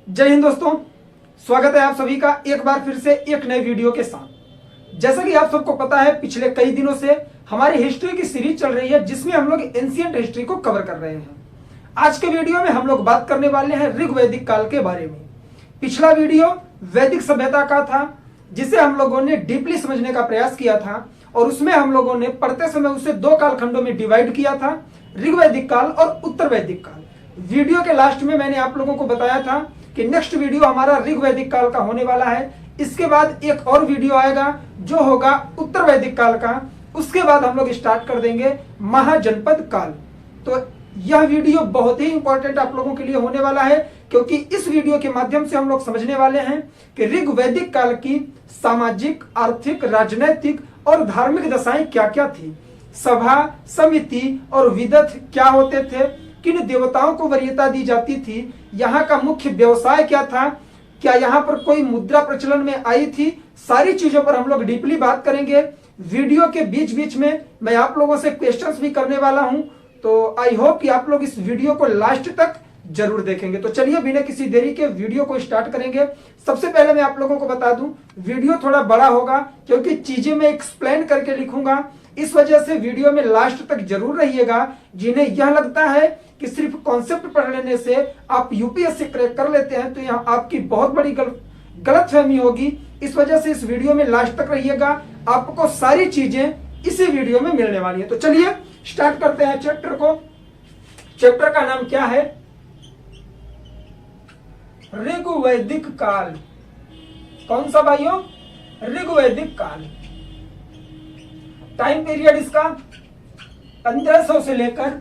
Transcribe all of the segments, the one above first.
जय हिंद दोस्तों, स्वागत है आप सभी का एक बार फिर से एक नए वीडियो के साथ। जैसा कि आप सबको पता है, पिछले कई दिनों से हमारी हिस्ट्री की सीरीज चल रही है जिसमें हम लोग एंशिएंट हिस्ट्री को कवर कर रहे हैं। आज के वीडियो में हम लोग बात करने वाले हैं ऋग वैदिक काल के बारे में। पिछला वीडियो वैदिक सभ्यता का था जिसे हम लोगों ने डीपली समझने का प्रयास किया था और उसमें हम लोगों ने पढ़ते समय उसे दो कालखंडों में डिवाइड किया था, ऋग वैदिक काल और उत्तर वैदिक काल। वीडियो के लास्ट में मैंने आप लोगों को बताया था कि नेक्स्ट वीडियो हमारा ऋग वैदिक काल का होने वाला है। इसके बाद एक और वीडियो आएगा जो होगा उत्तर वैदिक काल का। उसके बाद हम लोग स्टार्ट कर देंगे महाजनपद काल। तो यह वीडियो बहुत ही इंपॉर्टेंट आप लोगों के लिए होने वाला है क्योंकि इस वीडियो के माध्यम से हम लोग समझने वाले हैं कि ऋग वैदिक काल की सामाजिक, आर्थिक, राजनैतिक और धार्मिक दशाएं क्या क्या थी, सभा, समिति और विदथ क्या होते थे, किन देवताओं को वरीयता दी जाती थी, यहाँ का मुख्य व्यवसाय क्या था, क्या यहाँ पर कोई मुद्रा प्रचलन में आई थी। सारी चीजों पर हम लोग डीपली बात करेंगे। वीडियो के बीच बीच में मैं आप लोगों से क्वेश्चंस भी करने वाला हूं, तो आई होप कि आप लोग इस वीडियो को लास्ट तक जरूर देखेंगे। तो चलिए बिना किसी देरी के वीडियो को स्टार्ट करेंगे। सबसे पहले मैं आप लोगों को बता दूं, वीडियो थोड़ा बड़ा होगा क्योंकि चीजें मैं एक्सप्लेन करके लिखूंगा। इस वजह से वीडियो में लास्ट तक जरूर रहिएगा। जिन्हें यह लगता है कि सिर्फ कॉन्सेप्ट पढ़ लेने से आप यूपीएससी क्रैक कर लेते हैं तो यह आपकी बहुत बड़ी गलतफहमी होगी। इस वजह से इस वीडियो में लास्ट तक रहिएगा, आपको सारी चीजें इसी वीडियो में मिलने वाली है। तो चलिए स्टार्ट करते हैं चैप्टर को। चैप्टर का नाम क्या है? ऋग वैदिक काल। कौन सा भाइयों? ऋग वैदिक काल। टाइम पीरियड इसका 1500 से लेकर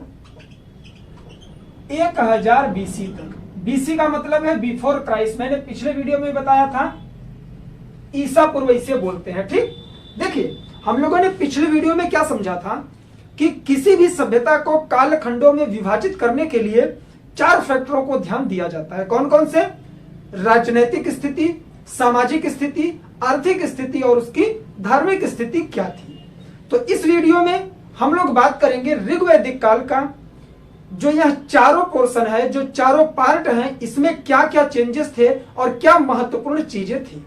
1000 बीसी तक। बीसी का मतलब है बिफोर क्राइस्ट। मैंने पिछले वीडियो में बताया था ईसा पूर्व इसे बोलते हैं। ठीक, देखिए हम लोगों ने पिछले वीडियो में क्या समझा था कि किसी भी सभ्यता को कालखंडों में विभाजित करने के लिए 4 फैक्टरों को ध्यान दिया जाता है। कौन कौन से? राजनैतिक स्थिति, सामाजिक स्थिति, आर्थिक स्थिति और उसकी धार्मिक स्थिति क्या थी। तो इस वीडियो में हम लोग बात करेंगे ऋग वैदिक काल का। जो यह चारों पोर्शन है, जो चारों पार्ट हैं, इसमें क्या क्या चेंजेस थे और क्या महत्वपूर्ण चीजें थी।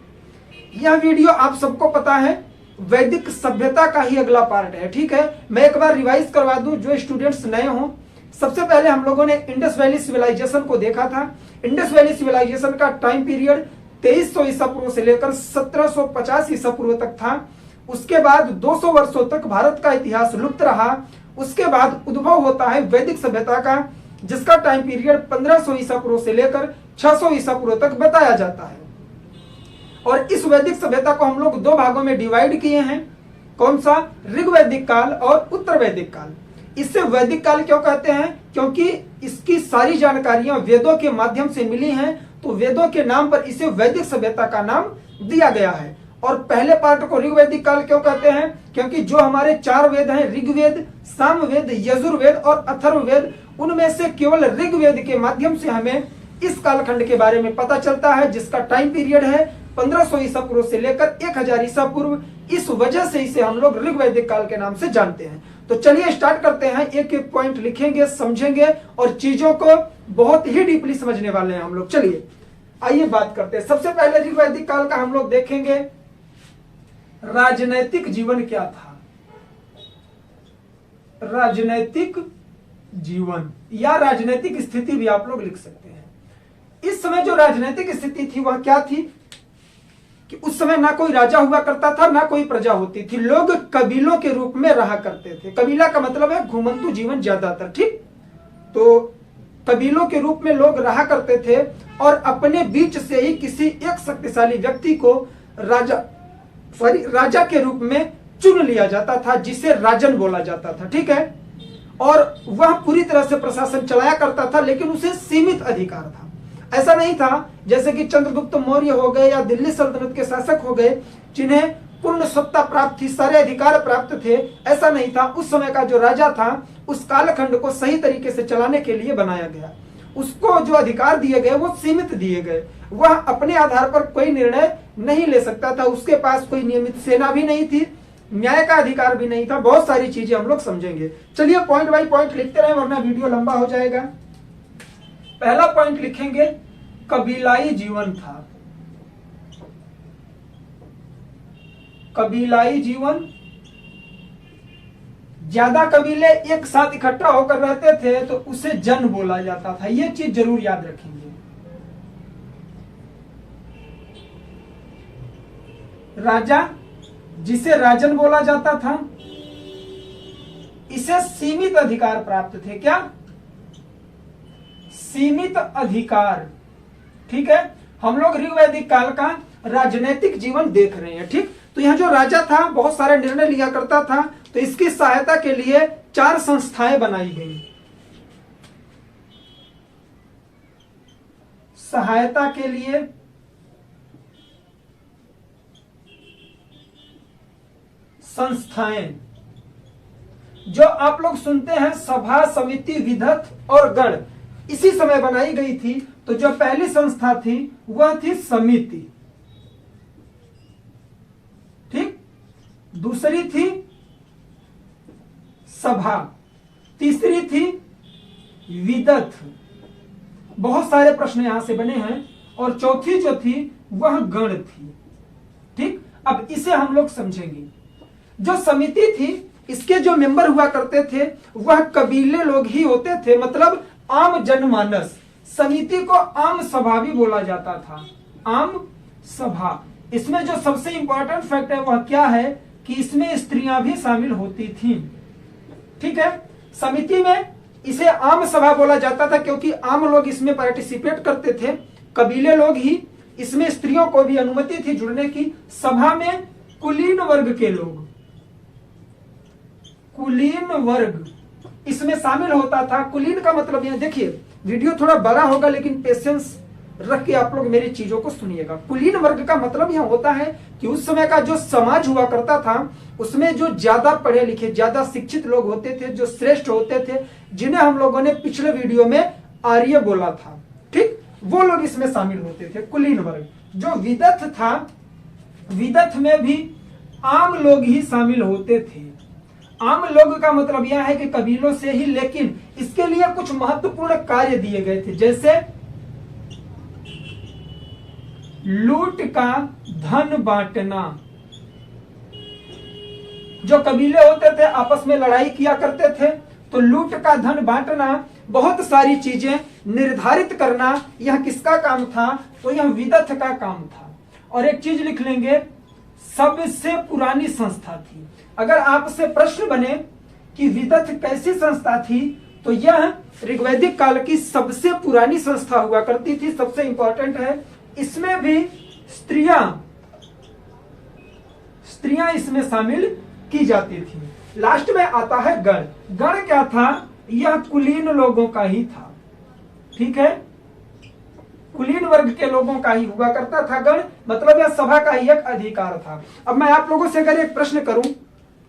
यह वीडियो आप सबको पता है वैदिक सभ्यता का ही अगला पार्ट है। ठीक है, मैं एक बार रिवाइज करवा दूं जो स्टूडेंट्स नए हों। सबसे पहले हम लोगों ने इंडस वैली सिविलाइजेशन को देखा था। इंडस वैली सिविलाइजेशन का टाइम पीरियड 2300 ईसा पूर्व से लेकर 1750 ईसा पूर्व तक था। उसके बाद 200 वर्षों तक भारत का इतिहास लुप्त रहा। उसके बाद उद्भव होता है वैदिक सभ्यता का, जिसका टाइम पीरियड 1500 ईसा पूर्व से लेकर 600 ईसा पूर्व तक बताया जाता है। और इस वैदिक सभ्यता को हम लोग 2 भागों में डिवाइड किए हैं। कौन सा? ऋग वैदिक काल और उत्तर वैदिक काल। इससे वैदिक काल क्यों कहते हैं? क्योंकि इसकी सारी जानकारियां वेदों के माध्यम से मिली हैं, तो वेदों के नाम पर इसे वैदिक सभ्यता का नाम दिया गया है। और पहले पार्ट को ऋग वैदिक काल क्यों कहते हैं? क्योंकि जो हमारे 4 वेद हैं, ऋग्वेद, सामवेद, यजुर्वेद और अथर्ववेद, उनमें से केवल ऋग्वेद के माध्यम से हमें इस कालखंड के बारे में पता चलता है, जिसका टाइम पीरियड है 1500 ईसा पूर्व से लेकर 1000 ईसा पूर्व। इस वजह से इसे हम लोग ऋग वैदिक काल के नाम से जानते हैं। तो चलिए स्टार्ट करते हैं। एक एक पॉइंट लिखेंगे, समझेंगे और चीजों को बहुत ही डीपली समझने वाले हैं हम लोग। चलिए आइए बात करते हैं। सबसे पहले ऋग वैदिक काल का हम लोग देखेंगे राजनैतिक जीवन क्या था। राजनैतिक जीवन या राजनैतिक स्थिति भी आप लोग लिख सकते हैं। इस समय जो राजनैतिक स्थिति थी वह क्या थी कि उस समय ना कोई राजा हुआ करता था, ना कोई प्रजा होती थी। लोग कबीलों के रूप में रहा करते थे। कबीला का मतलब है घुमंतु जीवन ज्यादातर। ठीक, तो कबीलों के रूप में लोग रहा करते थे और अपने बीच से ही किसी एक शक्तिशाली व्यक्ति को राजा के रूप में चुन लिया जाता था, जिसे राजन बोला जाता था। ठीक है, और वह पूरी तरह से प्रशासन चलाया करता था, लेकिन उसे सीमित अधिकार था। ऐसा नहीं था जैसे कि चंद्रगुप्त मौर्य हो गए या दिल्ली सल्तनत के शासक हो गए जिन्हें पूर्ण सत्ता प्राप्त थी, सारे अधिकार प्राप्त थे। ऐसा नहीं था। उस समय का जो राजा था उस कालखंड को सही तरीके से चलाने के लिए बनाया गया। उसको जो अधिकार दिए गए वो सीमित दिए गए। वह अपने आधार पर कोई निर्णय नहीं ले सकता था। उसके पास कोई नियमित सेना भी नहीं थी, न्याय का अधिकार भी नहीं था। बहुत सारी चीजें हम लोग समझेंगे। चलिए पॉइंट बाय पॉइंट लिखते रहे वरना वीडियो लंबा हो जाएगा। पहला पॉइंट लिखेंगे कबीलाई जीवन था। कबीलाई जीवन, ज्यादा कबीले एक साथ इकट्ठा होकर रहते थे तो उसे जन बोला जाता था। ये चीज जरूर याद रखेंगे। राजा, जिसे राजन बोला जाता था, इसे सीमित अधिकार प्राप्त थे। क्या? सीमित अधिकार। ठीक है, हम लोग ऋग्वैदिक काल का राजनीतिक जीवन देख रहे हैं। ठीक, तो यह जो राजा था बहुत सारे निर्णय लिया करता था, तो इसकी सहायता के लिए 4 संस्थाएं बनाई गई। सहायता के लिए संस्थाएं, जो आप लोग सुनते हैं सभा, समिति, विधत और गण, इसी समय बनाई गई थी। तो जो पहली संस्था थी वह थी समिति। ठीक, दूसरी थी सभा, तीसरी थी विदथ, बहुत सारे प्रश्न यहां से बने हैं, और चौथी जो थी वह गण थी। ठीक, अब इसे हम लोग समझेंगे। जो समिति थी, इसके जो मेंबर हुआ करते थे वह कबीले लोग ही होते थे, मतलब आम जनमानस। समिति को आम सभा भी बोला जाता था। आम सभा। इसमें जो सबसे इंपॉर्टेंट फैक्ट है वह क्या है कि इसमें स्त्रियां भी शामिल होती थीं। ठीक है, समिति में इसे आम सभा बोला जाता था क्योंकि आम लोग इसमें पार्टिसिपेट करते थे, कबीले लोग ही। इसमें स्त्रियों को भी अनुमति थी जुड़ने की। सभा में कुलीन वर्ग के लोग, कुलीन वर्ग इसमें शामिल होता था। कुलीन का मतलब यह देखिए, वीडियो थोड़ा बड़ा होगा लेकिन पेशेंस रख के आप लोग मेरी चीजों को सुनिएगा। कुलीन वर्ग का मतलब यह होता है कि उस समय का जो समाज हुआ करता था उसमें जो ज्यादा पढ़े लिखे, ज्यादा शिक्षित लोग होते थे, जो श्रेष्ठ होते थे, जिन्हें हम लोगों ने पिछले वीडियो में आर्य बोला था। ठीक, वो लोग इसमें शामिल होते थे, कुलीन वर्ग। जो विदथ था, विदथ में भी आम लोग ही शामिल होते थे। आम लोग का मतलब यह है कि कबीलों से ही, लेकिन इसके लिए कुछ महत्वपूर्ण कार्य दिए गए थे, जैसे लूट का धन बांटना। जो कबीले होते थे आपस में लड़ाई किया करते थे, तो लूट का धन बांटना, बहुत सारी चीजें निर्धारित करना, यह किसका काम था? तो यह विदथ का काम था। और एक चीज लिख लेंगे, सबसे पुरानी संस्था थी। अगर आपसे प्रश्न बने कि विदथ कैसी संस्था थी, तो यह ऋग्वैदिक काल की सबसे पुरानी संस्था हुआ करती थी। सबसे इंपॉर्टेंट है, इसमें भी स्त्रियां इसमें शामिल की जाती थी। लास्ट में आता है गण। गण क्या था? यह कुलीन लोगों का ही था। ठीक है, कुलीन वर्ग के लोगों का ही हुआ करता था गण, मतलब यह सभा का ही एक अधिकार था। अब मैं आप लोगों से अगर एक प्रश्न करूं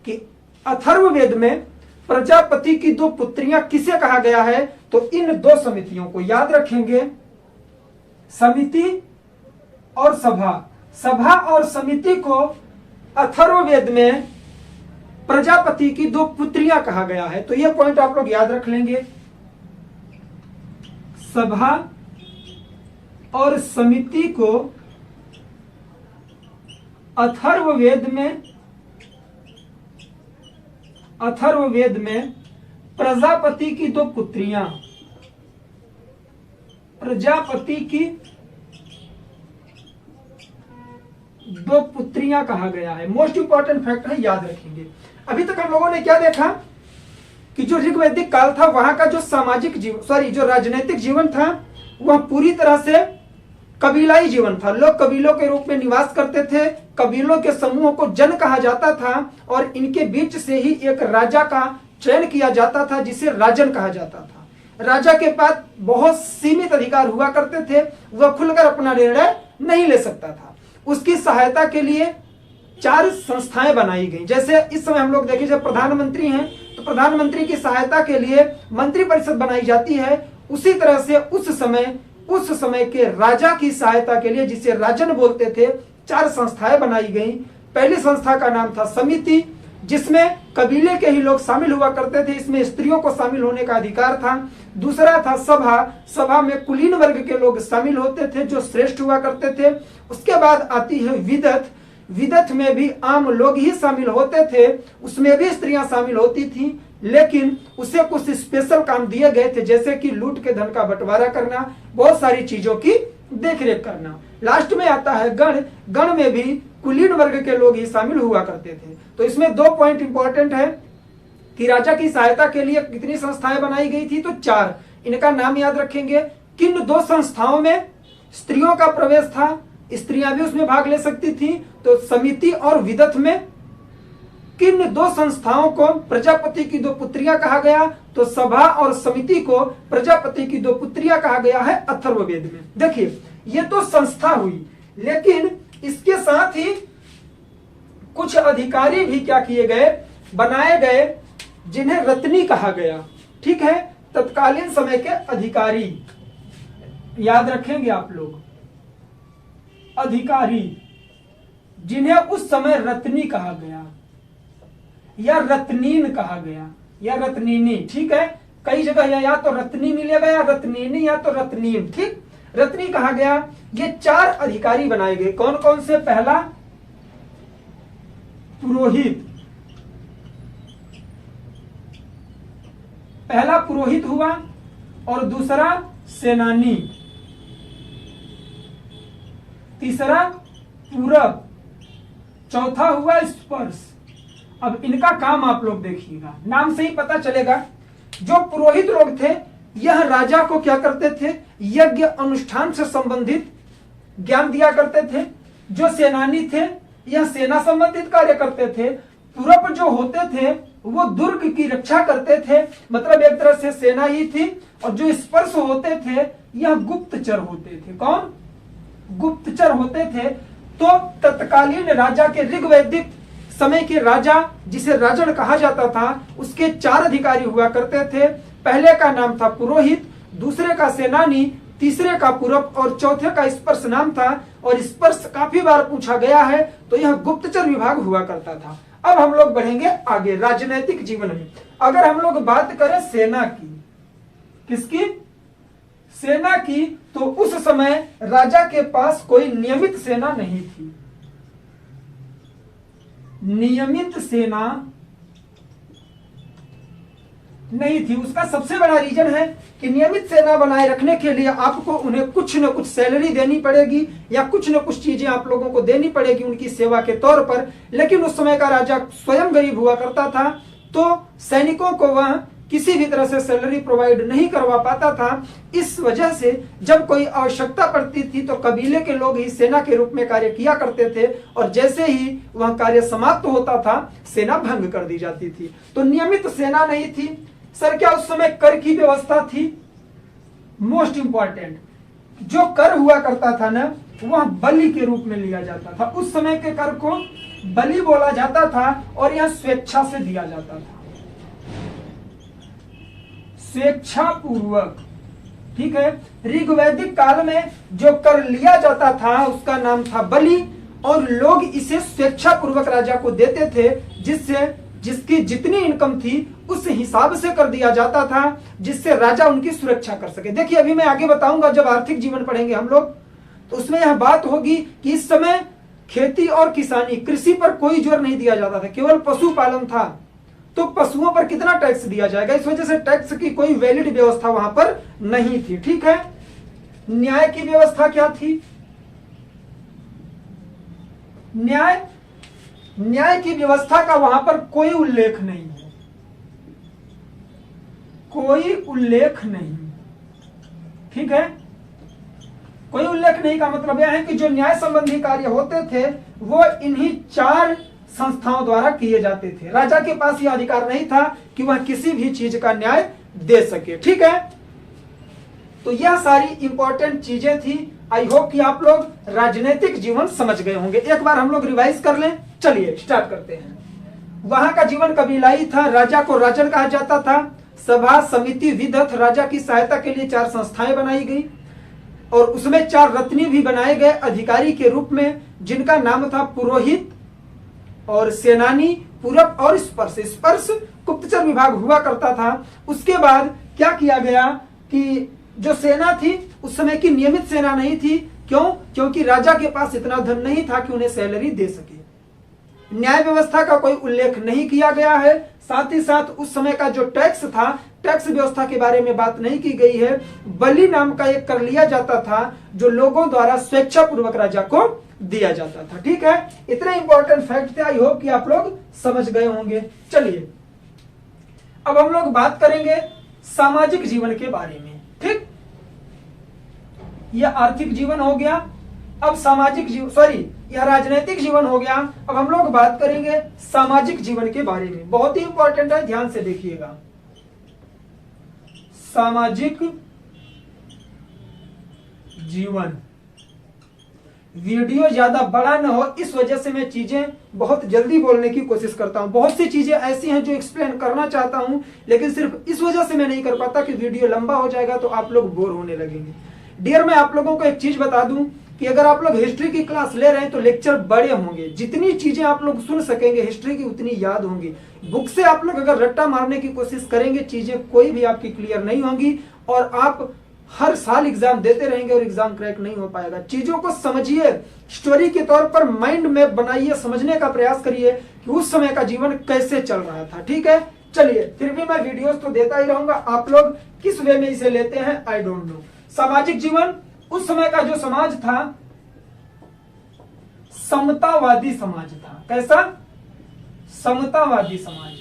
कि अथर्ववेद में प्रजापति की 2 पुत्रियां किसे कहा गया है, तो इन 2 समितियों को याद रखेंगे, समिति और सभा। सभा और समिति को अथर्ववेद में प्रजापति की 2 पुत्रियां कहा गया है। तो यह पॉइंट आप लोग याद रख लेंगे। सभा और समिति को अथर्ववेद में प्रजापति की 2 पुत्रियां, प्रजापति की 2 पुत्रियां कहा गया है। मोस्ट इंपॉर्टेंट फैक्ट है, याद रखेंगे। अभी तक हम लोगों ने क्या देखा कि जो ऋग्वैदिक काल था वहां का जो सामाजिक जीवन, जो राजनीतिक जीवन था, वह पूरी तरह से कबीलाई जीवन था। लोग कबीलों के रूप में निवास करते थे। कबीलों के समूह को जन कहा जाता था और इनके बीच से ही एक राजा का चयन किया जाता था जिसे राजन कहा जाता था। राजा के पास बहुत सीमित अधिकार हुआ करते थे, वह खुलकर अपना निर्णय नहीं ले सकता था। उसकी सहायता के लिए 4 संस्थाएं बनाई गई। जैसे इस समय हम लोग देखें, जब प्रधानमंत्री हैं तो प्रधानमंत्री की सहायता के लिए मंत्रिपरिषद बनाई जाती है। उसी तरह से उस समय के राजा की सहायता के लिए, जिसे राजन बोलते थे, 4 संस्थाएं बनाई गई। पहली संस्था का नाम था समिति, जिसमें कबीले के ही लोग शामिल हुआ करते थे, इसमें स्त्रियों को शामिल होने का अधिकार था। दूसरा था सभा, सभा में कुलीन वर्ग के लोग शामिल होते थे जो श्रेष्ठ हुआ करते थे। उसके बाद आती है विदत, विदत में भी आम लोग ही शामिल होते थे, उसमें भी स्त्रियां शामिल होती थी, लेकिन उसे कुछ स्पेशल काम दिए गए थे, जैसे कि लूट के धन का बंटवारा करना, बहुत सारी चीजों की देखरेख करना। लास्ट में आता है गण, गण में भी कुलीन वर्ग के लोग ही शामिल हुआ करते थे। तो इसमें 2 पॉइंट इंपॉर्टेंट है कि राजा की सहायता के लिए कितनी संस्थाएं बनाई गई थी, तो 4। इनका नाम याद रखेंगे। किन 2 संस्थाओं में स्त्रियों का प्रवेश था, स्त्रियां भी उसमें भाग ले सकती थी, तो समिति और विदत में। किन 2 संस्थाओं को प्रजापति की 2 पुत्रियां कहा गया, तो सभा और समिति को प्रजापति की 2 पुत्रियां कहा गया है अथर्ववेद में। देखिए ये तो संस्था हुई, लेकिन इसके साथ ही कुछ अधिकारी भी क्या किए गए, बनाए गए, जिन्हें रत्नी कहा गया। ठीक है, तत्कालीन समय के अधिकारी याद रखेंगे आप लोग, अधिकारी जिन्हें उस समय रत्नी कहा गया या रत्नीन कहा गया या रत्नीनी। ठीक है, कई जगह या तो रत्नी मिलेगा या रत्नीनी या तो रत्नीन। ठीक, रत्नी कहा गया। ये 4 अधिकारी बनाए गए। कौन कौन से? पहला पुरोहित, पहला पुरोहित हुआ, और दूसरा सेनानी, तीसरा पूरब, चौथा हुआ स्पर्श। अब इनका काम आप लोग देखिएगा, नाम से ही पता चलेगा। जो पुरोहित लोग थे यह राजा को क्या करते थे, यज्ञ अनुष्ठान से संबंधित ज्ञान दिया करते थे। जो सेनानी थे यह सेना संबंधित कार्य करते थे। पूरब जो होते थे वो दुर्ग की रक्षा करते थे, मतलब एक तरह से सेना ही थी। और जो स्पर्श होते थे यह गुप्तचर होते थे। कौन? गुप्तचर होते थे। तो तत्कालीन राजा के ऋग्वैदिक समय के राजा, जिसे राजन कहा जाता था, उसके 4 अधिकारी हुआ करते थे। पहले का नाम था पुरोहित, दूसरे का सेनानी, तीसरे का पूरब और चौथे का स्पर्श नाम था। और स्पर्श काफी बार पूछा गया है, तो यह गुप्तचर विभाग हुआ करता था। अब हम लोग बढ़ेंगे आगे राजनीतिक जीवन में। अगर हम लोग बात करें सेना की, किसकी? सेना की, तो उस समय राजा के पास कोई नियमित सेना नहीं थी। नियमित सेना नहीं थी। उसका सबसे बड़ा रीजन है कि नियमित सेना बनाए रखने के लिए आपको उन्हें कुछ न कुछ सैलरी देनी पड़ेगी या कुछ न कुछ चीजें आप लोगों को देनी पड़ेगी उनकी सेवा के तौर पर। लेकिन उस समय का राजा स्वयं गरीब हुआ करता था, तो सैनिकों को वह किसी भी तरह से सैलरी प्रोवाइड नहीं करवा पाता था। इस वजह से जब कोई आवश्यकता पड़ती थी तो कबीले के लोग ही सेना के रूप में कार्य किया करते थे, और जैसे ही वह कार्य समाप्त होता था सेना भंग कर दी जाती थी। तो नियमित सेना नहीं थी। सर क्या उस समय कर की व्यवस्था थी? मोस्ट इंपॉर्टेंट, जो कर हुआ करता था ना, वह बलि के रूप में लिया जाता था। उस समय के कर को बलि बोला जाता था और यह स्वेच्छा से दिया जाता था, स्वेच्छा पूर्वक। ठीक है, ऋग्वैदिक काल में जो कर लिया जाता था उसका नाम था बलि, और लोग इसे स्वेच्छा पूर्वक राजा को देते थे, जिसकी जितनी इनकम थी उस हिसाब से कर दिया जाता था, जिससे राजा उनकी सुरक्षा कर सके। देखिए अभी मैं आगे बताऊंगा, जब आर्थिक जीवन पढ़ेंगे हम लोग, तो उसमें यह बात होगी कि इस समय खेती और किसानी, कृषि पर कोई जोर नहीं दिया जाता था, केवल पशुपालन था। तो पशुओं पर कितना टैक्स दिया जाएगा, इस वजह से टैक्स की कोई वैलिड व्यवस्था वहां पर नहीं थी। ठीक है, न्याय की व्यवस्था क्या थी? न्याय की व्यवस्था का वहां पर कोई उल्लेख नहीं है, कोई उल्लेख नहीं। ठीक है, कोई उल्लेख नहीं का मतलब यह है कि जो न्याय संबंधी कार्य होते थे वो इन्हीं 4 संस्थाओं द्वारा किए जाते थे। राजा के पास यह अधिकार नहीं था कि वह किसी भी चीज का न्याय दे सके। ठीक है, तो यह सारी इंपॉर्टेंट चीजें थी। आई होप कि आप लोग राजनीतिक जीवन समझ गए होंगे। एक बार हम लोग रिवाइज कर लें। चलिए स्टार्ट करते हैं। वहां का जीवन कबीलाई था, राजा को राजन कहा जाता था। सभा, समिति, विदत, राजा की सहायता के लिए 4 संस्थाएं बनाई गई, और उसमें 4 रत्नी भी बनाए गए अधिकारी के रूप में, जिनका नाम था पुरोहित और सेनानी, पूरब और स्पर्श। स्पर्श गुप्तचर विभाग हुआ करता था। उसके बाद क्या किया गया कि जो सेना थी उस समय की नियमित सेना नहीं थी। क्यों? क्योंकि राजा के पास इतना धन नहीं था कि उन्हें सैलरी दे सके। न्याय व्यवस्था का कोई उल्लेख नहीं किया गया है। साथ ही साथ उस समय का जो टैक्स था, टैक्स व्यवस्था के बारे में बात नहीं की गई है। बलि नाम का एक कर लिया जाता था जो लोगों द्वारा स्वेच्छा पूर्वक राजा को दिया जाता था। ठीक है, इतने इंपॉर्टेंट फैक्ट थे। आई होप कि आप लोग समझ गए होंगे। चलिए अब हम लोग बात करेंगे सामाजिक जीवन के बारे में। ठीक, यह आर्थिक जीवन हो गया। अब सामाजिक जीवन, यह राजनीतिक जीवन हो गया। अब हम लोग बात करेंगे सामाजिक जीवन के बारे में। बहुत ही इंपॉर्टेंट है, ध्यान से देखिएगा। सामाजिक जीवन। वीडियो ज्यादा बड़ा न हो, इस वजह से मैं चीजें बहुत जल्दी बोलने की कोशिश करता हूं। बहुत सी चीजें ऐसी हैं जो एक्सप्लेन करना चाहता हूं, लेकिन सिर्फ इस वजह से मैं नहीं कर पाता कि वीडियो लंबा हो जाएगा तो आप लोग बोर होने लगेंगे। डियर, मैं आप लोगों को एक चीज बता दूं कि अगर आप लोग हिस्ट्री की क्लास ले रहे हैं तो लेक्चर बड़े होंगे। जितनी चीजें आप लोग सुन सकेंगे हिस्ट्री की उतनी याद होंगी। बुक से आप लोग अगर रट्टा मारने की कोशिश करेंगे, चीजें कोई भी आपकी क्लियर नहीं होंगी और आप हर साल एग्जाम देते रहेंगे और एग्जाम क्रैक नहीं हो पाएगा। चीजों को समझिए, स्टोरी के तौर पर माइंड में बनाइए, समझने का प्रयास करिए कि उस समय का जीवन कैसे चल रहा था। ठीक है, चलिए, फिर भी मैं वीडियोस तो देता ही रहूंगा। आप लोग किस वे में इसे लेते हैं आई डोंट नो। सामाजिक जीवन, उस समय का जो समाज था समतावादी समाज था। कैसा? समतावादी समाज।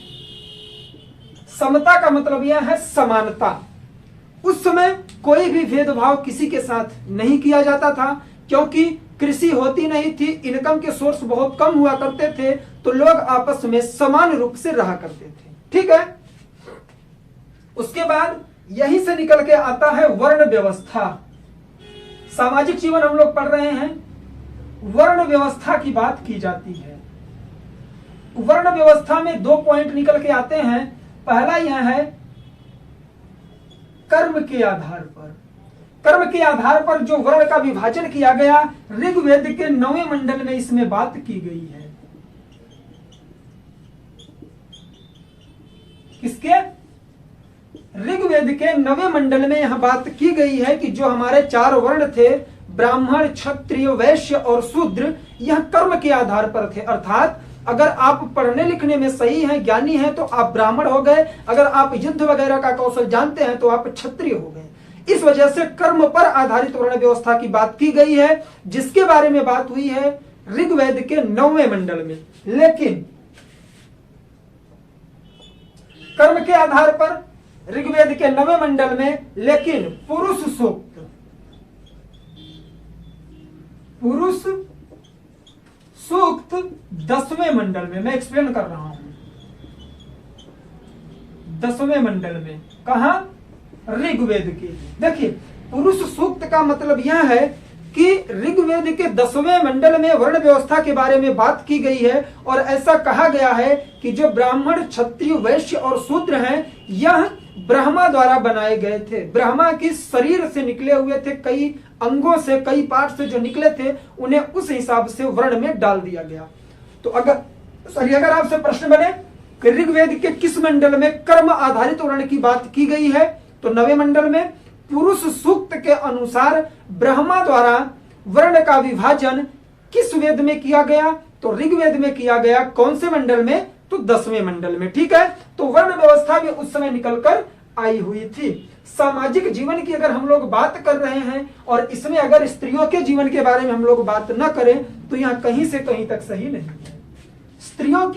समता का मतलब यह है समानता। उस समय कोई भी भेदभाव किसी के साथ नहीं किया जाता था, क्योंकि कृषि होती नहीं थी, इनकम के सोर्स बहुत कम हुआ करते थे, तो लोग आपस में समान रूप से रहा करते थे। ठीक है, उसके बाद यहीं से निकल के आता है वर्ण व्यवस्था। सामाजिक जीवन हम लोग पढ़ रहे हैं, वर्ण व्यवस्था की बात की जाती है। वर्ण व्यवस्था में दो पॉइंट निकल के आते हैं। पहला यह है कर्म के आधार पर। कर्म के आधार पर जो वर्ण का विभाजन किया गया, ऋग्वेद के 9वें मंडल में इसमें बात की गई है। किसके? ऋग्वेद के 9वें मंडल में यह बात की गई है कि जो हमारे 4 वर्ण थे, ब्राह्मण, क्षत्रिय, वैश्य और शूद्र, यह कर्म के आधार पर थे। अर्थात अगर आप पढ़ने लिखने में सही हैं, ज्ञानी हैं, तो आप ब्राह्मण हो गए। अगर आप युद्ध वगैरह का कौशल जानते हैं तो आप क्षत्रिय हो गए। इस वजह से कर्म पर आधारित वर्ण व्यवस्था की बात की गई है, जिसके बारे में बात हुई है ऋग्वेद के 9वें मंडल में। लेकिन कर्म के आधार पर ऋग्वेद के 9वें मंडल में, लेकिन पुरुष सूक्त 10वें मंडल में। मैं एक्सप्लेन कर रहा हूं। 10वें मंडल में कहा? ऋग्वेद के। देखिए, पुरुष सूक्त का मतलब यह है कि ऋग्वेद के 10वें मंडल में वर्ण व्यवस्था के बारे में बात की गई है और ऐसा कहा गया है कि जो ब्राह्मण, क्षत्रिय, वैश्य और शूद्र हैं, यह ब्रह्मा द्वारा बनाए गए थे। ब्रह्मा की शरीर से निकले हुए थे, कई अंगों से, कई पार्ट से जो निकले थे, उन्हें उस हिसाब से वर्ण में डाल दिया गया। तो अगर आपसे प्रश्न बने कि ऋग्वेद के किस मंडल में कर्म आधारित वर्ण की बात की गई है, तो 9वें मंडल में। पुरुष सूक्त के अनुसार ब्रह्मा द्वारा वर्ण का विभाजन किस वेद में किया गया? तो ऋग्वेद में किया गया। कौन से मंडल में? तो 10वें मंडल में। ठीक है, तो वर्ण व्यवस्था भी उस समय निकलकर आई हुई थी। सामाजिक जीवन की अगर हम लोग बात कर रहे हैं और इसमें अगर स्त्रियों के जीवन के बारे में हम लोग बात न करें तो यहां कहीं से कहीं तक सही नहीं है। स्त्रियों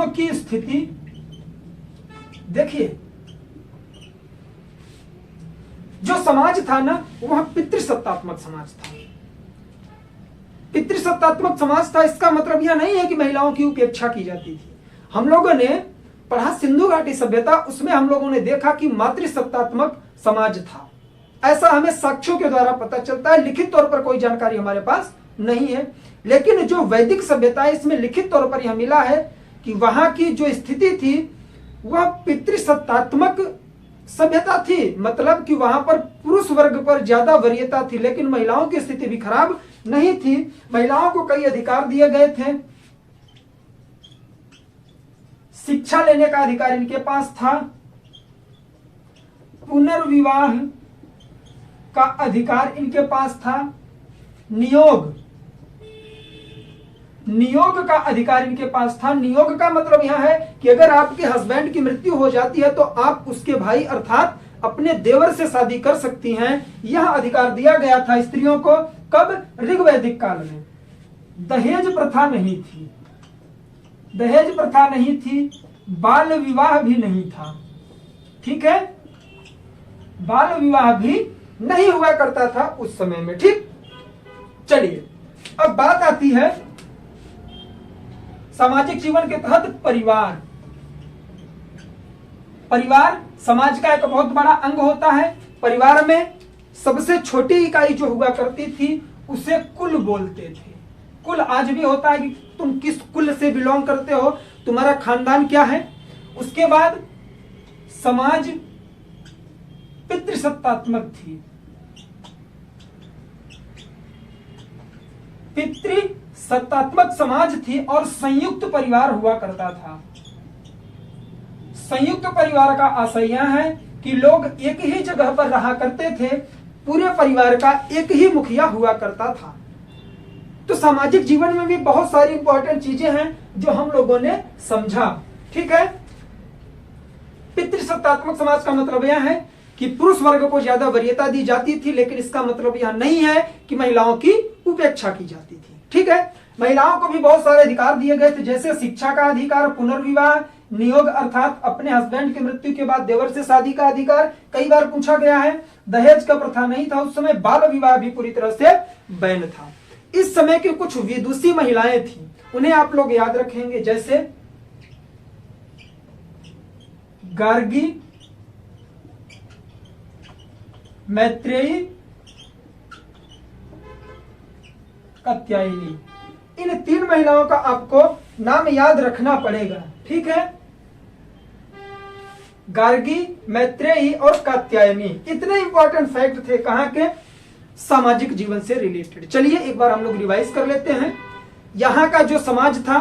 की स्थिति देखिए, जो समाज था ना, वह पितृसत्तात्मक समाज था। पितृसत्तात्मक समाज था, इसका मतलब यह नहीं है कि महिलाओं की उपेक्षा की जाती थी। हम लोगों ने पढ़ा सिंधु घाटी सभ्यता, उसमें हम लोगों ने देखा कि मातृसत्तात्मक समाज था। ऐसा हमें साक्ष्यों के द्वारा पता चलता है, लिखित तौर पर कोई जानकारी हमारे पास नहीं है। लेकिन जो वैदिक सभ्यता है, इसमें लिखित तौर पर यह मिला है कि वहां की जो स्थिति थी वह पितृसत्तात्मक सभ्यता थी। मतलब कि वहां पर पुरुष वर्ग पर ज्यादा वरीयता थी, लेकिन महिलाओं की स्थिति भी खराब नहीं थी। महिलाओं को कई अधिकार दिए गए थे। शिक्षा लेने का अधिकार इनके पास था। पुनर्विवाह का अधिकार इनके पास था। नियोग का अधिकार इनके पास था। नियोग का मतलब यह है कि अगर आपके हस्बैंड की मृत्यु हो जाती है तो आप उसके भाई अर्थात अपने देवर से शादी कर सकती हैं। यह अधिकार दिया गया था स्त्रियों को। कब? ऋग्वैदिक काल में। दहेज प्रथा नहीं थी। दहेज प्रथा नहीं थी। बाल विवाह भी नहीं था। ठीक है, बाल विवाह भी नहीं हुआ करता था उस समय में। ठीक, चलिए अब बात आती है सामाजिक जीवन के तहत परिवार। परिवार समाज का एक बहुत बड़ा अंग होता है। परिवार में सबसे छोटी इकाई जो हुआ करती थी उसे कुल बोलते थे। कुल आज भी होता है कि तुम किस कुल से बिलोंग करते हो, तुम्हारा खानदान क्या है। उसके बाद समाज पितृसत्तात्मक थी। पितृसत्तात्मक समाज थी और संयुक्त परिवार हुआ करता था। संयुक्त परिवार का आशय यह है कि लोग एक ही जगह पर रहा करते थे। पूरे परिवार का एक ही मुखिया हुआ करता था। तो सामाजिक जीवन में भी बहुत सारी इंपॉर्टेंट चीजें हैं जो हम लोगों ने समझा। ठीक है, पितृसत्तात्मक समाज का मतलब यह है कि पुरुष वर्ग को ज्यादा वरीयता दी जाती थी, लेकिन इसका मतलब यह नहीं है कि महिलाओं की उपेक्षा की जाती थी। ठीक है, महिलाओं को भी बहुत सारे अधिकार दिए गए थे, जैसे शिक्षा का अधिकार, पुनर्विवाह, नियोग अर्थात अपने हस्बैंड की मृत्यु के बाद देवर से शादी का अधिकार। कई बार पूछा गया है। दहेज का प्रथा नहीं था उस समय। बाल विवाह भी पूरी तरह से बैन था। इस समय की कुछ विदुषी महिलाएं थी, उन्हें आप लोग याद रखेंगे, जैसे गार्गी, मैत्रेयी, कात्यायनी। इन 3 महिलाओं का आपको नाम याद रखना पड़ेगा। ठीक है, गार्गी, मैत्रेयी और कात्यायनी। इतने इंपॉर्टेंट फैक्ट थे कहां के? सामाजिक जीवन से रिलेटेड। चलिए एक बार हम लोग रिवाइज कर लेते हैं। यहां का जो समाज था,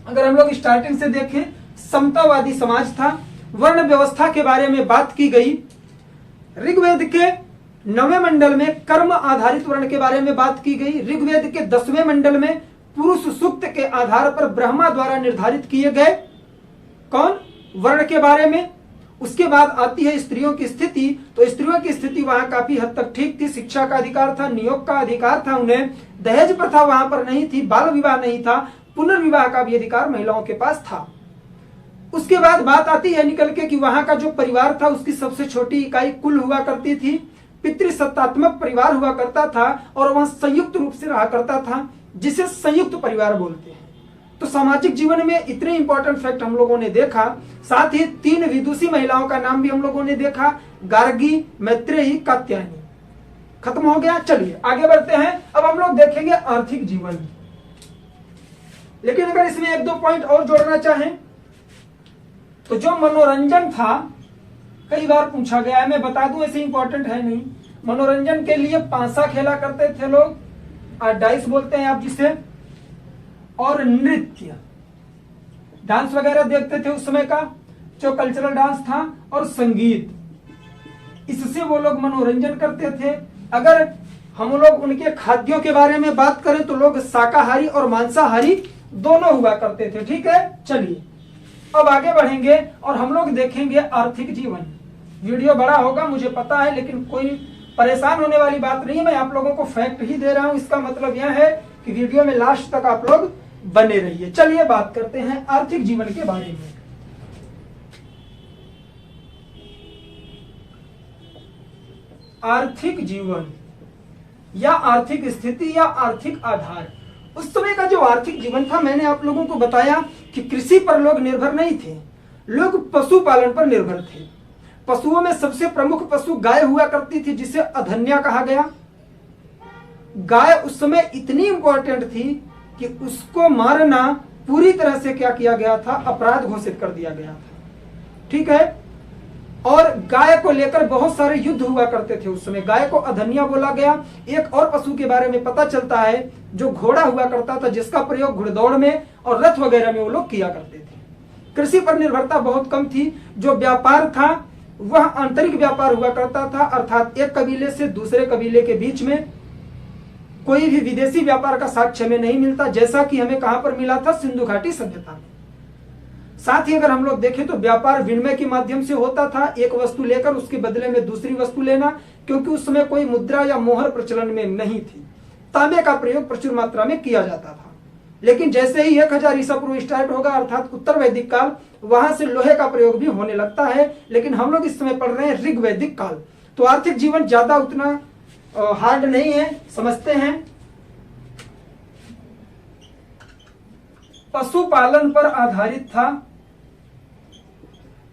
अगर हम लोग स्टार्टिंग से देखें, समतावादी समाज था। वर्ण व्यवस्था के बारे में बात की गई। ऋग्वेद के 9वें मंडल में कर्म आधारित वर्ण के बारे में बात की गई। ऋग्वेद के 10वें मंडल में पुरुष सूक्त के आधार पर ब्रह्मा द्वारा निर्धारित किए गए कौन? वर्ण के बारे में। उसके बाद आती है स्त्रियों की स्थिति। तो स्त्रियों की स्थिति वहां काफी हद तक ठीक थी। शिक्षा का अधिकार था, नियोग का अधिकार था उन्हें, दहेज प्रथा वहां पर नहीं थी, बाल विवाह नहीं था, पुनर्विवाह का भी अधिकार महिलाओं के पास था। उसके बाद बात आती है निकल के कि वहां का जो परिवार था उसकी सबसे छोटी इकाई कुल हुआ करती थी। पितृसत्तात्मक परिवार हुआ करता था और वह संयुक्त रूप से रहा करता था, जिसे संयुक्त परिवार बोलते हैं। तो सामाजिक जीवन में इतने इंपॉर्टेंट फैक्ट हम लोगों ने देखा। साथ ही 3 विदुषी महिलाओं का नाम भी हम लोगों ने देखा, गार्गी, मैत्रेयी, कात्यायनी। खत्म हो गया। चलिए आगे बढ़ते हैं। अब हम लोग देखेंगे आर्थिक जीवन। लेकिन अगर इसमें 1-2 पॉइंट और जोड़ना चाहें तो जो मनोरंजन था, कई बार पूछा गया है, मैं बता दूं ऐसे इंपॉर्टेंट है नहीं। मनोरंजन के लिए पांसा खेला करते थे लोग, डाइस बोलते हैं आप जिसे, और नृत्य, डांस वगैरह देखते थे उस समय का जो कल्चरल डांस था, और संगीत। इससे वो लोग मनोरंजन करते थे। अगर हम लोग उनके खाद्यों के बारे में बात करें तो लोग शाकाहारी और मांसाहारी दोनों हुआ करते थे। ठीक है, चलिए अब आगे बढ़ेंगे और हम लोग देखेंगे आर्थिक जीवन। वीडियो बड़ा होगा मुझे पता है, लेकिन कोई परेशान होने वाली बात नहीं है। मैं आप लोगों को फैक्ट ही दे रहा हूं। इसका मतलब यह है कि वीडियो में लास्ट तक आप लोग बने रहिए। चलिए बात करते हैं आर्थिक जीवन के बारे में। आर्थिक जीवन या आर्थिक स्थिति या आर्थिक आधार। उस समय का जो आर्थिक जीवन था, मैंने आप लोगों को बताया कि कृषि पर लोग निर्भर नहीं थे, लोग पशुपालन पर निर्भर थे। पशुओं में सबसे प्रमुख पशु गाय हुआ करती थी, जिसे अधन्या कहा गया। गाय उस समय इतनी इंपॉर्टेंट थी कि उसको मारना पूरी तरह से क्या किया गया था? अपराध घोषित कर दिया गया था। ठीक है, और गाय को लेकर बहुत सारे युद्ध हुआ करते थे उस समय। गाय को अधन्या बोला गया। एक और पशु के बारे में पता चलता है जो घोड़ा हुआ करता था, जिसका प्रयोग घुड़दौड़ में और रथ वगैरह में वो लोग किया करते थे। कृषि पर निर्भरता बहुत कम थी। जो व्यापार था वह आंतरिक व्यापार हुआ करता था, अर्थात एक कबीले से दूसरे कबीले के बीच में। कोई भी विदेशी व्यापार का साक्ष्य हमें नहीं मिलता, जैसा कि हमें कहां पर मिला था, सिंधु घाटी सभ्यता में। साथ ही अगर हम लोग देखें तो व्यापार विनिमय के माध्यम से होता था, एक वस्तु लेकर उसके बदले में दूसरी वस्तु लेना, क्योंकि उस समय कोई मुद्रा या मोहर प्रचलन में नहीं थी। तांबे का प्रयोग प्रचुर मात्रा में किया जाता था। लेकिन जैसे ही 1000 ईसा पूर्व स्टार्ट होगा, अर्थात उत्तर वैदिक काल, वहां से लोहे का प्रयोग भी होने लगता है। लेकिन हम लोग इस समय पढ़ रहे हैं ऋग वैदिक काल। तो आर्थिक जीवन ज्यादा उतना हार्ड नहीं है, समझते हैं। पशुपालन पर आधारित था,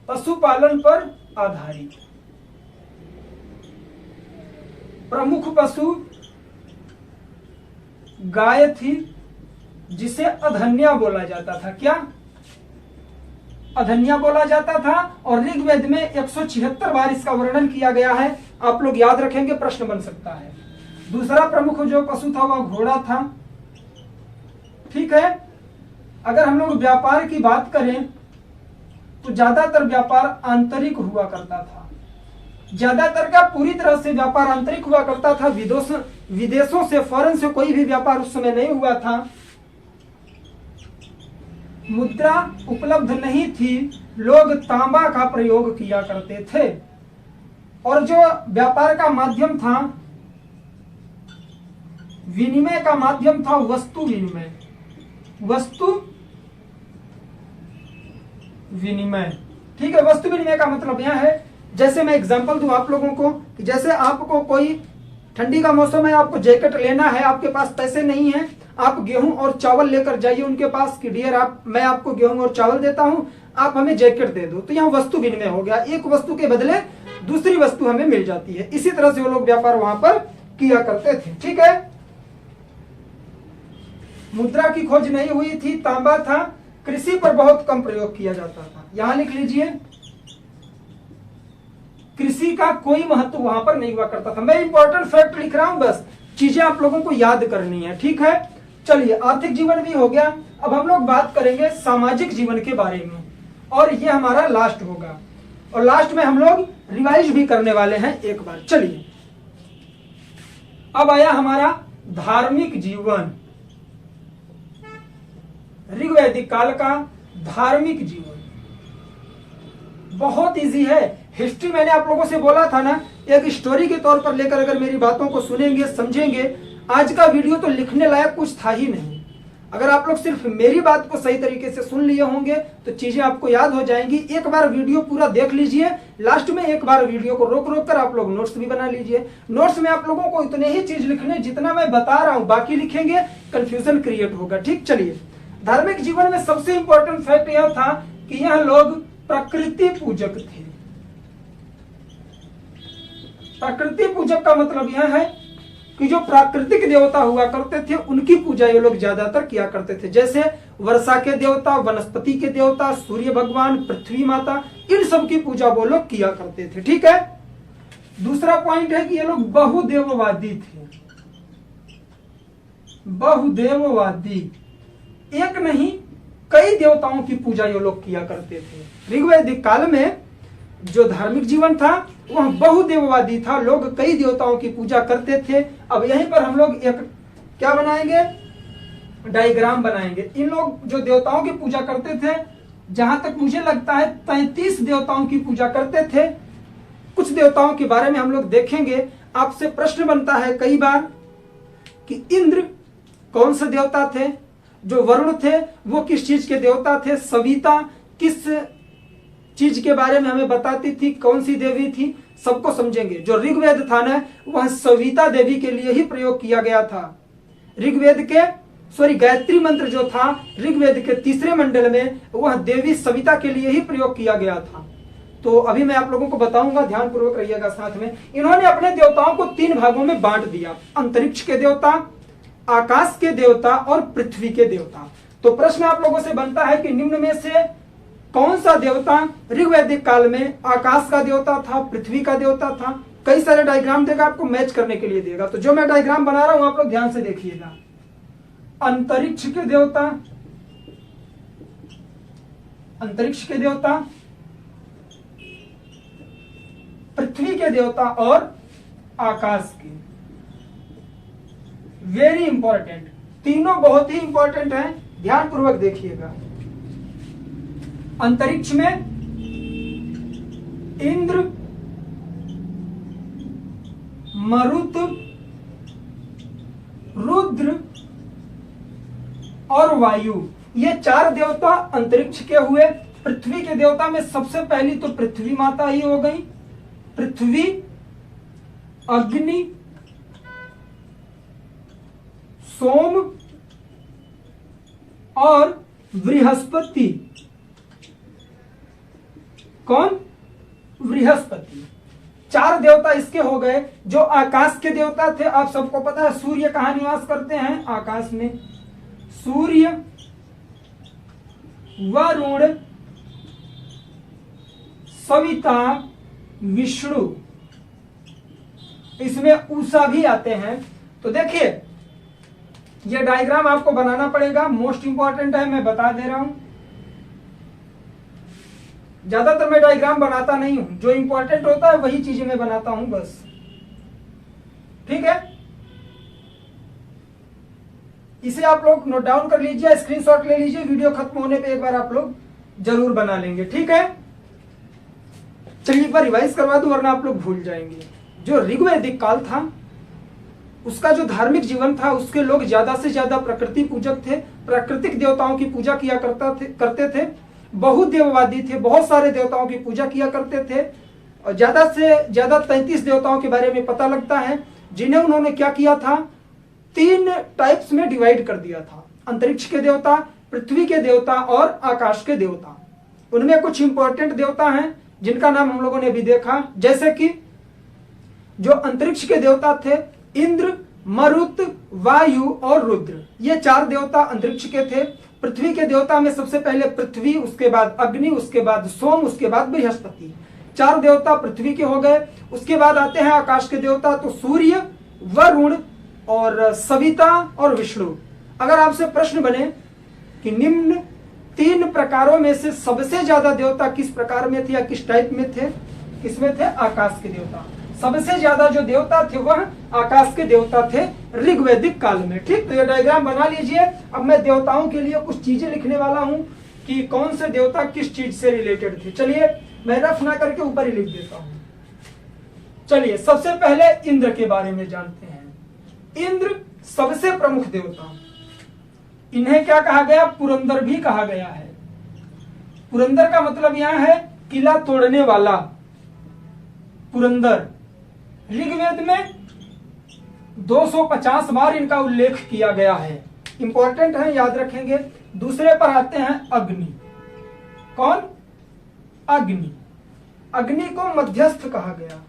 पशुपालन पर आधारित। प्रमुख पशु गाय थी, जिसे अधन्या बोला जाता था। क्या अधन्या बोला जाता था। और ऋग्वेद में 176 बार इसका वर्णन किया गया है। आप लोग याद रखेंगे, प्रश्न बन सकता है। दूसरा प्रमुख जो पशु था वह घोड़ा था। ठीक है। अगर हम लोग व्यापार की बात करें तो ज्यादातर व्यापार आंतरिक हुआ करता था। ज्यादातर का पूरी तरह से व्यापार आंतरिक हुआ करता था। विदेशों से, फॉरेन से कोई भी व्यापार उस समय नहीं हुआ था। मुद्रा उपलब्ध नहीं थी, लोग तांबा का प्रयोग किया करते थे। और जो व्यापार का माध्यम था, विनिमय का माध्यम था वस्तु विनिमय। वस्तु विनिमय, ठीक है। वस्तु विनिमय का मतलब यह है, जैसे मैं एग्जांपल दूं आप लोगों को, कि जैसे आपको कोई ठंडी का मौसम है, आपको जैकेट लेना है, आपके पास पैसे नहीं है, आप गेहूं और चावल लेकर जाइए उनके पास कि डियर मैं आपको गेहूं और चावल देता हूं, आप हमें जैकेट दे दो। तो यहाँ वस्तु विनिमय हो गया, एक वस्तु के बदले दूसरी वस्तु हमें मिल जाती है। इसी तरह से वो लोग व्यापार वहां पर किया करते थे। ठीक है। मुद्रा की खोज नहीं हुई थी, तांबा था। कृषि पर बहुत कम प्रयोग किया जाता था। यहां लिख लीजिए, कृषि का कोई महत्व वहां पर नहीं हुआ करता था। मैं इंपॉर्टेंट फैक्ट लिख रहा हूं, बस चीजें आप लोगों को याद करनी है। ठीक है। चलिए, आर्थिक जीवन भी हो गया। अब हम लोग बात करेंगे सामाजिक जीवन के बारे में, और ये हमारा लास्ट होगा। और लास्ट में हम लोग रिवाइज भी करने वाले हैं एक बार। चलिए, अब आया हमारा धार्मिक जीवन। ऋग्वैदिक काल का धार्मिक जीवन बहुत इजी है। हिस्ट्री मैंने आप लोगों से बोला था ना, एक स्टोरी के तौर पर लेकर अगर मेरी बातों को सुनेंगे, समझेंगे। आज का वीडियो तो लिखने लायक कुछ था ही नहीं। अगर आप लोग सिर्फ मेरी बात को सही तरीके से सुन लिए होंगे तो चीजें आपको याद हो जाएंगी। एक बार वीडियो पूरा देख लीजिए, लास्ट में एक बार वीडियो को रोक रोक कर आप लोग नोट्स भी बना लीजिए। नोट्स में आप लोगों को इतने ही चीज लिखने जितना मैं बता रहा हूं, बाकी लिखेंगे कंफ्यूजन क्रिएट होगा। ठीक, चलिए। धार्मिक जीवन में सबसे इंपॉर्टेंट फैक्ट यह था कि यह लोग प्रकृति पूजक थे। प्रकृति पूजक का मतलब यह है कि जो प्राकृतिक देवता हुआ करते थे उनकी पूजा ये लोग ज्यादातर किया करते थे। जैसे वर्षा के देवता, वनस्पति के देवता, सूर्य भगवान, पृथ्वी माता, इन सब की पूजा वो लोग किया करते थे। ठीक है। दूसरा पॉइंट है कि ये लोग बहुदेववादी थे। बहुदेववादी, एक नहीं कई देवताओं की पूजा ये लोग किया करते थे। ऋग्वैदिक काल में जो धार्मिक जीवन था वह बहुदेववादी था। लोग कई देवताओं की पूजा करते थे। अब यहीं पर हम लोग एक क्या बनाएंगे, डायग्राम बनाएंगे। इन लोग जो देवताओं की पूजा करते थे, जहां तक मुझे लगता है 33 देवताओं की पूजा करते थे। कुछ देवताओं के बारे में हम लोग देखेंगे। आपसे प्रश्न बनता है कई बार कि इंद्र कौन से देवता थे, जो वरुण थे वो किस चीज के देवता थे, सविता किस चीज के बारे में हमें बताती थी, कौन सी देवी थी, सबको समझेंगे। जो ऋग्वेद था ना, वह सविता देवी के लिए ही प्रयोग किया गया था। गायत्री मंत्र जो था ऋग्वेद के तीसरे मंडल में, वह देवी सविता के लिए ही प्रयोग किया गया था। तो अभी मैं आप लोगों को बताऊंगा, ध्यान पूर्वक रहिएगा साथ में। इन्होंने अपने देवताओं को 3 भागों में बांट दिया, अंतरिक्ष के देवता, आकाश के देवता और पृथ्वी के देवता। तो प्रश्न आप लोगों से बनता है कि निम्न में से कौन सा देवता ऋग्वैदिक काल में आकाश का देवता था, पृथ्वी का देवता था। कई सारे डायग्राम देगा, आपको मैच करने के लिए देगा। तो जो मैं डायग्राम बना रहा हूं आप लोग ध्यान से देखिएगा। अंतरिक्ष के देवता, अंतरिक्ष के देवता, पृथ्वी के देवता और आकाश के। वेरी इंपॉर्टेंट, तीनों बहुत ही इंपॉर्टेंट हैं, ध्यान पूर्वक देखिएगा। अंतरिक्ष में इंद्र, मरुत, रुद्र और वायु, ये चार देवता अंतरिक्ष के हुए। पृथ्वी के देवता में सबसे पहली तो पृथ्वी माता ही हो गई। पृथ्वी, अग्नि, सोम और बृहस्पति। कौन? बृहस्पति। चार देवता इसके हो गए। जो आकाश के देवता थे, आप सबको पता है सूर्य कहां निवास करते हैं? आकाश में। सूर्य, वरुण, सविता, विष्णु, इसमें उषा भी आते हैं। तो देखिए यह डायग्राम आपको बनाना पड़ेगा, मोस्ट इंपॉर्टेंट है, मैं बता दे रहा हूं। ज्यादातर मैं डायग्राम बनाता नहीं हूं, जो इंपॉर्टेंट होता है वही चीजें मैं बनाता हूं बस। ठीक है, इसे आप लोग नोट डाउन कर लीजिए, स्क्रीनशॉट ले लीजिए। वीडियो खत्म होने पे एक बार आप लोग जरूर बना लेंगे। ठीक है, चलिए एक बार रिवाइज करवा दूं वरना आप लोग भूल जाएंगे। जो ऋग्वैदिक काल था उसका जो धार्मिक जीवन था, उसके लोग ज्यादा से ज्यादा प्रकृति पूजक थे, प्राकृतिक देवताओं की पूजा किया करते थे, बहुदेववादी थे, बहुत सारे देवताओं की पूजा किया करते थे। और ज्यादा से ज्यादा 33 देवताओं के बारे में पता लगता है, जिन्हें उन्होंने क्या किया था, 3 टाइप्स में डिवाइड कर दिया था। अंतरिक्ष के देवता, पृथ्वी के देवता और आकाश के देवता। उनमें कुछ इंपॉर्टेंट देवता हैं जिनका नाम हम लोगों ने अभी देखा, जैसे कि जो अंतरिक्ष के देवता थे इंद्र, मरुत, वायु और रुद्र, ये 4 देवता अंतरिक्ष के थे। पृथ्वी के देवता में सबसे पहले पृथ्वी, उसके बाद अग्नि, उसके बाद सोम, उसके बाद बृहस्पति। 4 देवता पृथ्वी के हो गए। उसके बाद आते हैं आकाश के देवता, तो सूर्य, वरुण और सविता और विष्णु। अगर आपसे प्रश्न बने कि निम्न 3 प्रकारों में से सबसे ज्यादा देवता किस प्रकार में थे या किस टाइप में थे, किसमें थे? आकाश के देवता। सबसे ज्यादा जो देवता थे वह आकाश के देवता थे ऋग्वैदिक काल में। ठीक, तो ये डायग्राम बना लीजिए। अब मैं देवताओं के लिए कुछ चीजें लिखने वाला हूं कि कौन से देवता किस चीज से रिलेटेड थे। चलिए मैं रफ ना करके ऊपर ही लिख देता हूं। चलिए सबसे पहले इंद्र के बारे में जानते हैं। इंद्र सबसे प्रमुख देवता, इन्हें क्या कहा गया? पुरंदर भी कहा गया है। पुरंदर का मतलब यहां है किला तोड़ने वाला, पुरंदर। ऋग्वेद में 250 बार इनका उल्लेख किया गया है, इंपॉर्टेंट है, याद रखेंगे। दूसरे पर आते हैं अग्नि। कौन? अग्नि। अग्नि को मध्यस्थ कहा गया,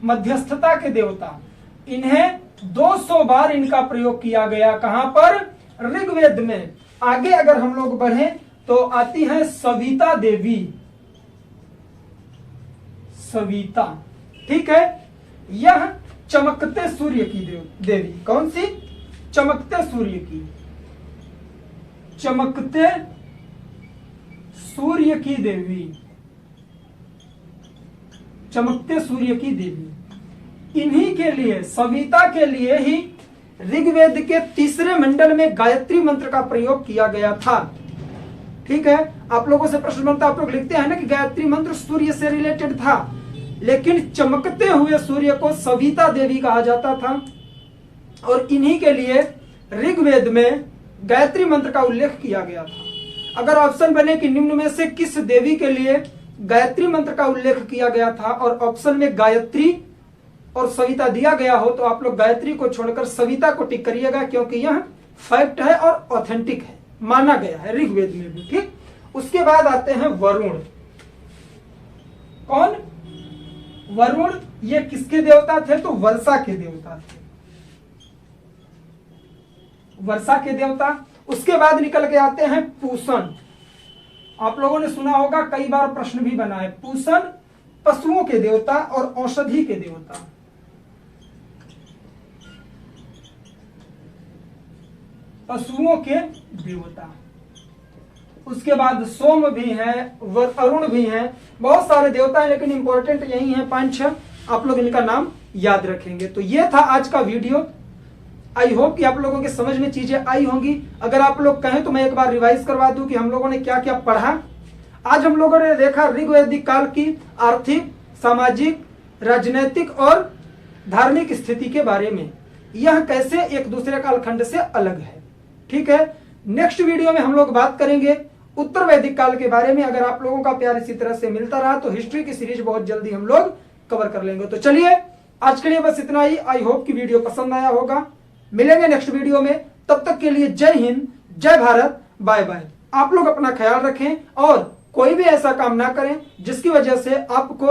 मध्यस्थता के देवता। इन्हें 200 बार इनका प्रयोग किया गया। कहां पर? ऋग्वेद में। आगे अगर हम लोग बढ़ें तो आती है सविता देवी। सविता, ठीक है, यह चमकते सूर्य की देवी। कौन सी? चमकते सूर्य की, चमकते सूर्य की देवी, चमकते सूर्य की देवी। इन्हीं के लिए, सविता के लिए ही ऋग्वेद के 3रे मंडल में गायत्री मंत्र का प्रयोग किया गया था। ठीक है, आप लोगों से प्रश्न बनता, आप लोग लिखते हैं ना कि गायत्री मंत्र सूर्य से रिलेटेड था, लेकिन चमकते हुए सूर्य को सविता देवी कहा जाता था। और इन्हीं के लिए ऋग्वेद में गायत्री मंत्र का उल्लेख किया गया था। अगर ऑप्शन बने कि निम्न में से किस देवी के लिए गायत्री मंत्र का उल्लेख किया गया था और ऑप्शन में गायत्री और सविता दिया गया हो, तो आप लोग गायत्री को छोड़कर सविता को टिक करिएगा, क्योंकि यह फैक्ट है और ऑथेंटिक है, माना गया है ऋग्वेद में भी। ठीक, उसके बाद आते हैं वरुण। कौन? वरुण। ये किसके देवता थे? तो वर्षा के देवता थे, वर्षा के देवता। उसके बाद निकल के आते हैं पूषण। आप लोगों ने सुना होगा, कई बार प्रश्न भी बना है। पूषण पशुओं के देवता और औषधि के देवता। पशुओं के देवता। उसके बाद सोम भी है, अरुण भी है, बहुत सारे देवता हैं, लेकिन इंपॉर्टेंट यही है 5-6। आप लोग इनका नाम याद रखेंगे। तो ये था आज का वीडियो। आई होप कि आप लोगों के समझ में चीजें आई होंगी। अगर आप लोग कहें तो मैं एक बार रिवाइज करवा दूं कि हम लोगों ने क्या क्या पढ़ा। आज हम लोगों ने देखा ऋग्वैदिक काल की आर्थिक, सामाजिक, राजनीतिक और धार्मिक स्थिति के बारे में। यह कैसे एक दूसरे कालखंड से अलग है। ठीक है, नेक्स्ट वीडियो में हम लोग बात करेंगे उत्तर वैदिक काल के बारे में। अगर आप लोगों का प्यार इसी तरह से मिलता रहा तो हिस्ट्री की सीरीज बहुत जल्दी हम लोग कवर कर लेंगे। तो चलिए आज के लिए बस इतना ही। आई होप कि वीडियो पसंद आया होगा। मिलेंगे नेक्स्ट वीडियो में, तब तक के लिए जय हिंद, जय भारत, बाय बाय। आप लोग अपना ख्याल रखें और कोई भी ऐसा काम ना करें जिसकी वजह से आपको,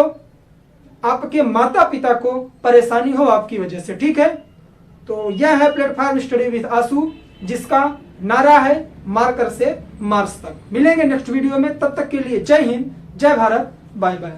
आपके माता पिता को परेशानी हो आपकी वजह से। ठीक है, तो यह है प्लेटफॉर्म स्टडी विद आशु, जिसका नारा है मार्कर से मार्स तक। मिलेंगे नेक्स्ट वीडियो में, तब तक के लिए जय हिंद, जय भारत, बाय बाय।